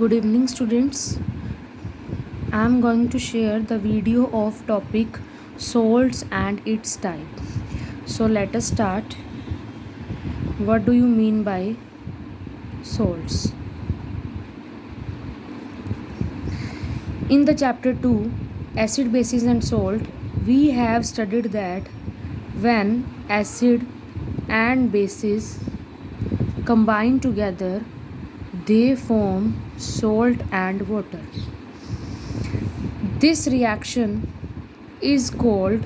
Good evening, students. I am going to share the video of topic salts and its type. So let us start. What do you mean by salts? In the chapter 2, acid, bases and salt, we have studied that when acid and bases combine together, they form salt and water. This reaction is called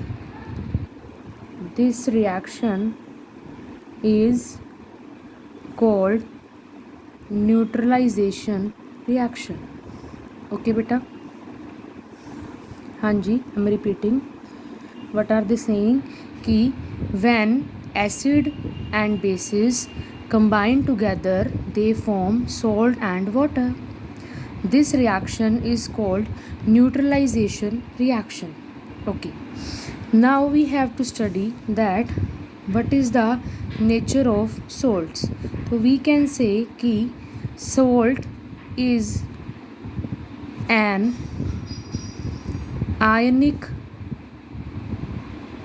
neutralization reaction. Okay beta? हाँ जी, I'm repeating. What are they saying? कि when acid and bases combine together, they form salt and water. This reaction is called neutralization reaction. Okay. Now we have to study that what is the nature of salts. So we can say कि salt is an ionic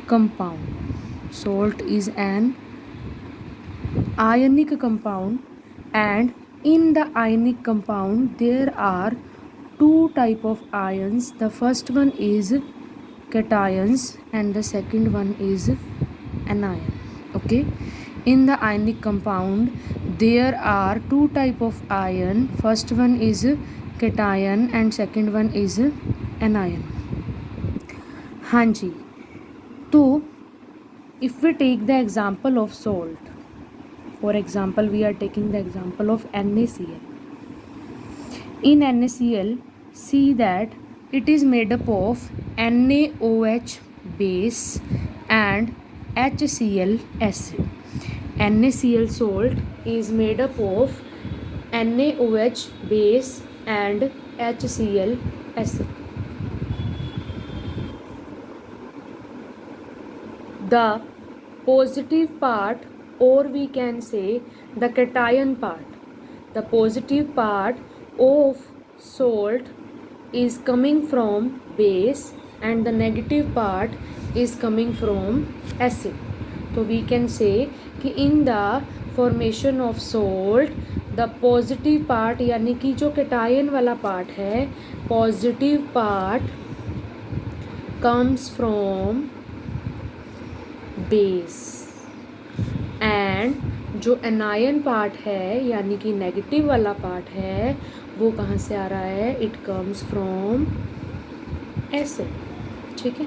compound. Salt is an ionic compound, and in the ionic compound there are two type of ions. The first one is cations and the second one is anion. Okay, in the ionic compound there are two type of ion. First one is cation and second one is anion. हाँ जी, तो if we take the example of salt, for example we are taking the example of NaCl. In NaCl, see that it is made up of NaOH base and HCl acid. NaCl salt is made up of NaOH base and HCl acid. The positive part, or we can say the cation part, the positive part of salt is coming from base and the negative part is coming from acid. So we can say कि in the formation of salt, the positive part यानी कि जो cation वाला part है, positive part comes from base and जो anion part है यानी कि नेगेटिव वाला पार्ट है वो कहाँ से आ रहा है? It comes from acid. ठीक है.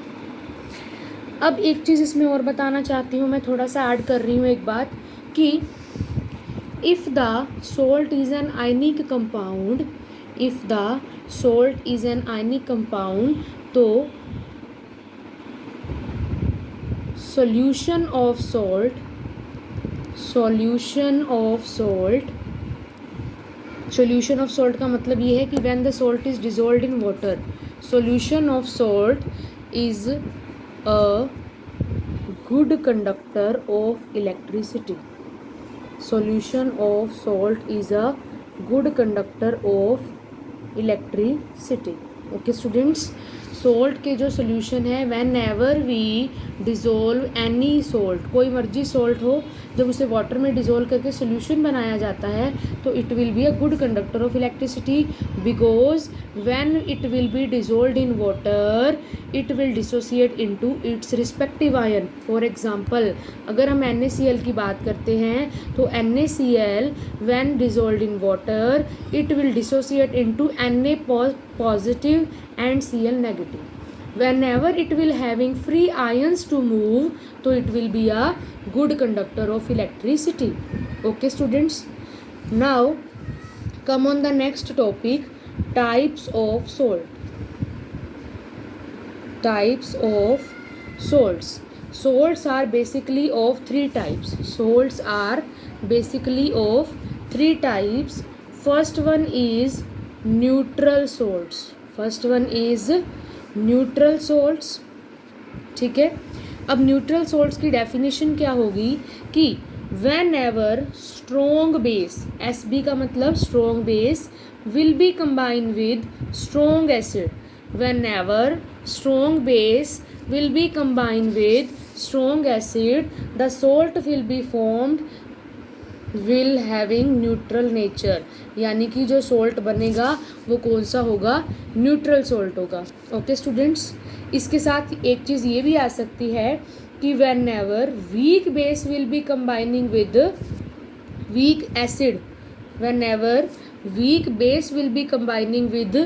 अब एक चीज़ इसमें और बताना चाहती हूँ मैं, थोड़ा सा ऐड कर रही हूँ एक बात कि if the salt is an ionic compound, if the salt is an ionic compound, तो solution of salt का मतलब ये है कि when the salt is dissolved in water, solution of salt is a good conductor of electricity. Solution of salt is a good conductor of electricity. Okay students, salt के जो solution है, whenever we dissolve any salt, कोई मर्जी salt हो, जब उसे water में dissolve करके सोल्यूशन बनाया जाता है तो it will be a good conductor of electricity, because when it will be dissolved in water it will dissociate into its respective ion. For example अगर हम NaCl की बात करते हैं तो NaCl when dissolved in water it will dissociate into Na positive and Cl negative. Whenever it will having free ions to move, so it will be a good conductor of electricity. Okay students, now come on the next topic, types of salt. Types of salts. Salts are basically of three types. Salts are basically of three types. First one is neutral salts. First one is neutral salts. ठीक है. अब neutral salts की definition क्या होगी कि whenever strong base, SB का मतलब strong base, will be combined with strong acid, whenever strong base will be combined with strong acid, the salt will be formed will having neutral nature, यानी कि जो salt बनेगा वो कौन सा होगा, न्यूट्रल salt होगा. ओके स्टूडेंट्स, इसके साथ एक चीज़ ये भी आ सकती है कि whenever weak base will be combining with weak acid, whenever weak base will be combining with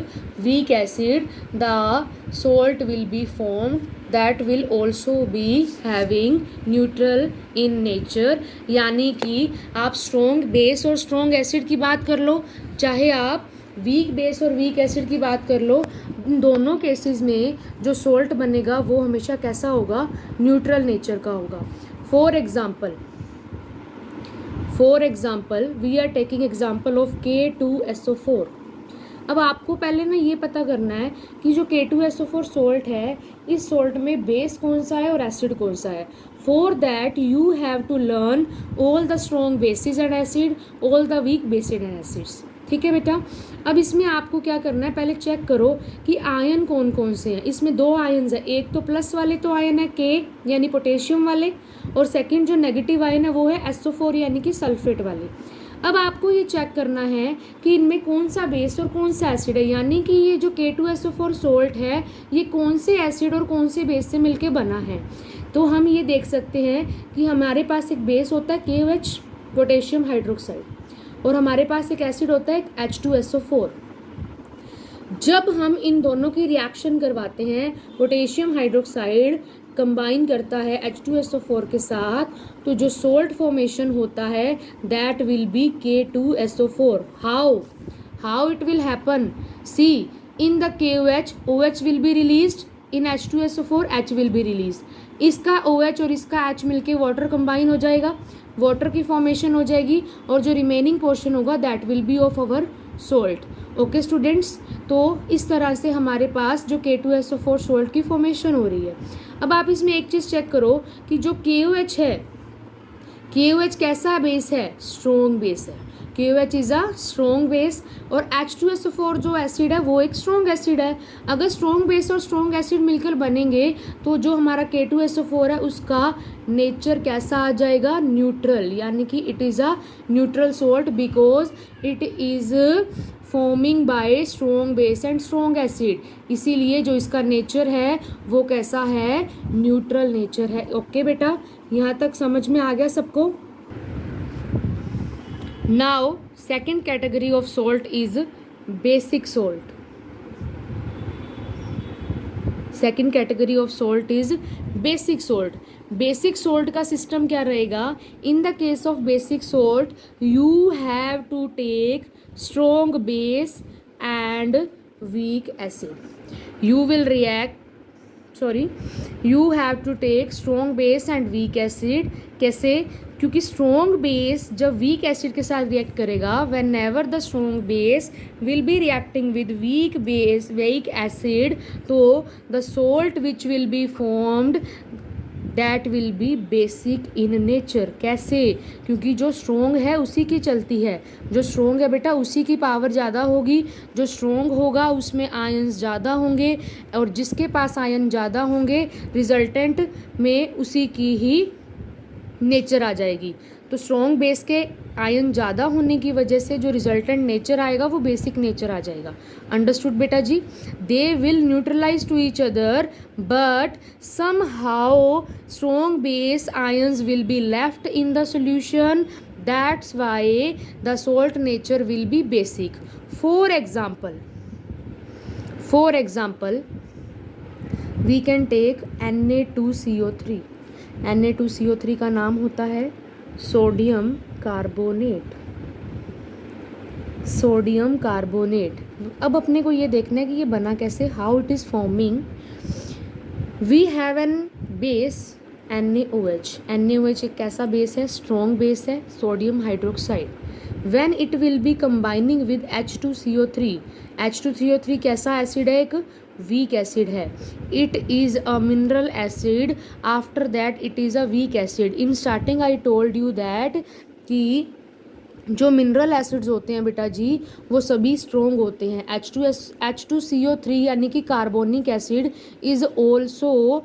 weak acid, the salt will be formed that will also be having neutral in nature. यानी कि आप strong base और strong acid की बात कर लो, चाहे आप weak base और वीक एसिड की बात कर लो, इन दोनों केसेस में जो सोल्ट बनेगा वो हमेशा कैसा होगा, न्यूट्रल नेचर का होगा. For example we are taking example of K2SO4. अब आपको पहले ना ये पता करना है कि जो K2SO4 सोल्ट है, इस सोल्ट में बेस कौन सा है और एसिड कौन सा है. For that you have to learn all the strong bases and acid, all the weak bases and acids. ठीक है बेटा. अब इसमें आपको क्या करना है, पहले चेक करो कि आयन कौन कौन से हैं. इसमें दो आयन्स हैं, एक तो प्लस वाले तो आयन है K यानी पोटेशियम वाले, और सेकंड जो नेगेटिव आयन है वो है SO4 यानी कि सल्फेट वाले. अब आपको ये चेक करना है कि इनमें कौन सा बेस और कौन सा एसिड है, यानी कि ये जो K2SO4 सोल्ट है ये कौन से एसिड और कौन से बेस से मिलके बना है. तो हम ये देख सकते हैं कि हमारे पास एक बेस होता है KOH पोटेशियम हाइड्रोक्साइड, और हमारे पास एक एसिड होता है H2SO4. जब हम इन दोनों की रिएक्शन करवाते हैं, पोटेशियम हाइड्रोक्साइड कंबाइन करता है H2SO4 के साथ, तो जो सोल्ट फॉर्मेशन होता है that will be K2SO4. How it will happen, see in the KOH OH will be released, in H2SO4 H will be released. इसका OH और इसका H मिलके वाटर कंबाइन हो जाएगा, वाटर की फॉर्मेशन हो जाएगी, और जो रिमेनिंग पोर्शन होगा that will B of our salt. Okay students, तो इस तरह से हमारे पास जो K2SO4 सोल्ट की फॉर्मेशन हो रही है. अब आप इसमें एक चीज़ चेक करो कि जो KOH है, KOH कैसा बेस है, स्ट्रॉन्ग बेस है. KOH is a strong base, और H2SO4 जो एसिड है वो एक स्ट्रॉन्ग एसिड है. अगर स्ट्रॉन्ग बेस और स्ट्रॉन्ग एसिड मिलकर बनेंगे तो जो हमारा K2SO4 है उसका नेचर कैसा आ जाएगा, न्यूट्रल, यानी कि it is a neutral salt because it is forming bye strong base and strong acid. इसीलिए जो इसका नेचर है वो कैसा है, न्यूट्रल नेचर है. ओके बेटा, यहाँ तक समझ में आ गया सबको. Now second category of salt is basic salt. Second category of salt is basic salt. Basic salt का सिस्टम क्या रहेगा, in the case of basic salt you have to take strong base and weak acid. You will react you have to take strong base and weak acid. कैसे, क्योंकि strong base जब weak acid के साथ react करेगा, whenever the strong base will B reacting with weak acid, तो the salt which will be formed that will be basic in nature. कैसे, क्योंकि जो स्ट्रॉन्ग है उसी की चलती है, जो स्ट्रॉन्ग है बेटा उसी की पावर ज़्यादा होगी, जो स्ट्रॉन्ग होगा उसमें आयन्स ज़्यादा होंगे, और जिसके पास आयन ज़्यादा होंगे रिजल्टेंट में उसी की ही नेचर आ जाएगी. तो स्ट्रॉन्ग बेस के आयन ज़्यादा होने की वजह से जो रिजल्टेंट नेचर आएगा वो बेसिक नेचर आ जाएगा. अंडरस्टूड बेटा जी. They will neutralize to each other but somehow strong base ions will be left in the solution, that's why the salt nature will be basic. For example we can take Na2CO3. Na2CO3 का नाम होता है sodium carbonate. अब अपने को ये देखना है कि ये बना कैसे, how it is forming. We have an base NaOH. NaOH एक कैसा बेस है, स्ट्रॉन्ग बेस है, sodium hydroxide. When it will be combining with H2CO3. H2CO3 कैसा एसिड है? एक वीक एसिड है. It is a mineral acid. After that it is a weak acid. In starting I told you that कि जो mineral acids होते हैं बेटा जी वो सभी स्ट्रॉन्ग होते हैं. H2CO3 यानी कि carbonic acid is also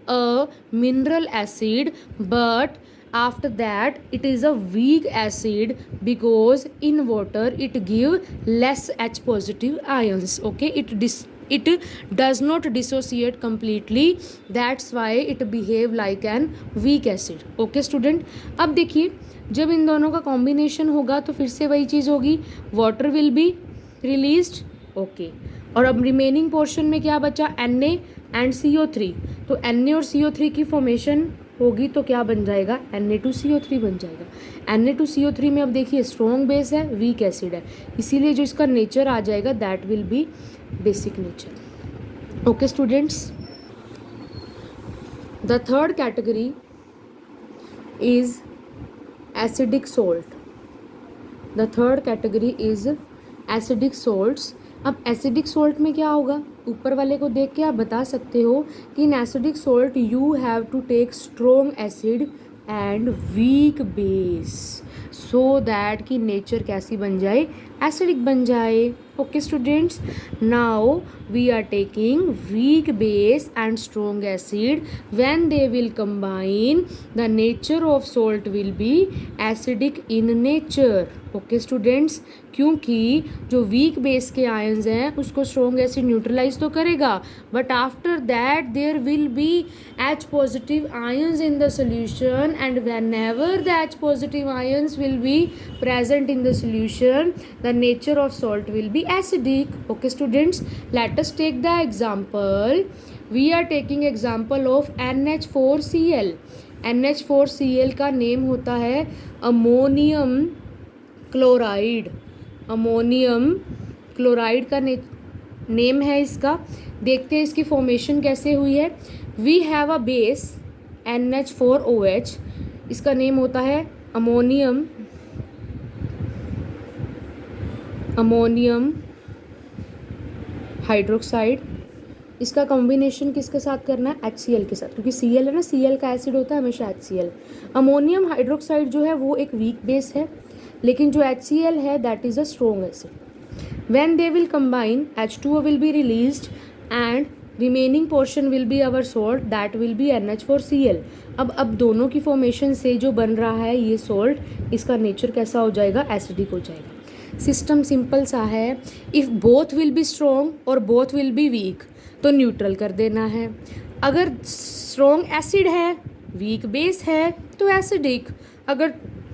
a mineral acid, but after that it is a weak acid because in water it give less H positive ions. Okay, it does not dissociate completely, that's why it behave like an weak acid. Okay student, अब देखिए जब इन दोनों का combination होगा तो फिर से वही चीज़ होगी, water will be released. Okay, और अब रिमेनिंग पोर्शन में क्या बचा? Na and CO3. तो Na और CO3 की फॉर्मेशन होगी तो क्या बन जाएगा? Na2CO3 बन जाएगा. Na2CO3 में अब देखिए स्ट्रॉन्ग बेस है, वीक एसिड है, इसीलिए जो इसका नेचर आ जाएगा that will be basic nature. Okay students, the third category is acidic salt. The third category is acidic salts. अब एसिडिक सोल्ट में क्या होगा? ऊपर वाले को देख के आप बता सकते हो कि in acidic salt you have to take strong acid and weak base so that कि नेचर कैसी बन जाए? एसिडिक बन जाए. Okay students, now we are taking weak base and strong acid. When they will combine the nature of salt will be acidic in nature. Okay students, क्योंकि जो weak base के ions हैं उसको स्ट्रॉन्ग एसिड न्यूट्रलाइज तो करेगा, but after that there will be H positive ions in the solution, and whenever the H positive ions will be present in the solution, the nature of salt will be acidic. Okay students, let us take the example. We are taking example of NH4Cl. NH4Cl का name होता है ammonium chloride. Ammonium chloride का name है इसका. देखते हैं इसकी formation कैसे हुई है. We have a base NH4OH. इसका नेम होता है अमोनियम हाइड्रोक्साइड. इसका कॉम्बिनेशन किसके साथ करना है? HCl के साथ, क्योंकि Cl है ना, Cl का एसिड होता है हमेशा HCl. अमोनियम हाइड्रोक्साइड जो है वो एक वीक बेस है, लेकिन जो HCl है that is a strong acid. When they will combine, H2O will be released and remaining portion will be our salt, that will be NH4Cl. अब दोनों की फॉर्मेशन से जो बन रहा है ये सॉल्ट, इसका नेचर कैसा हो जाएगा? एसिडिक हो जाएगा. सिस्टम सिंपल सा है. If both will be strong और बोथ विल बी वीक तो न्यूट्रल कर देना है. अगर स्ट्रॉन्ग एसिड है, वीक बेस है तो एसिडिक. अगर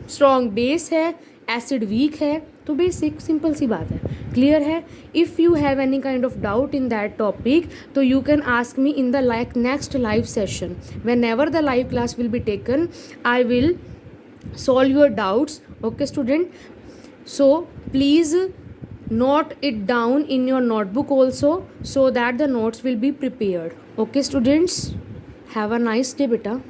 स्ट्रॉन्ग बेस है, एसिड वीक है तो बेसिक. सिंपल सी बात है. क्लियर है? If you have any kind of doubt in that topic तो you can ask me in the next live session. Whenever the live class will be taken I will solve your doubts. Okay student, so please note it down in your notebook also so that the notes will be prepared. Okay students, have a nice day beta.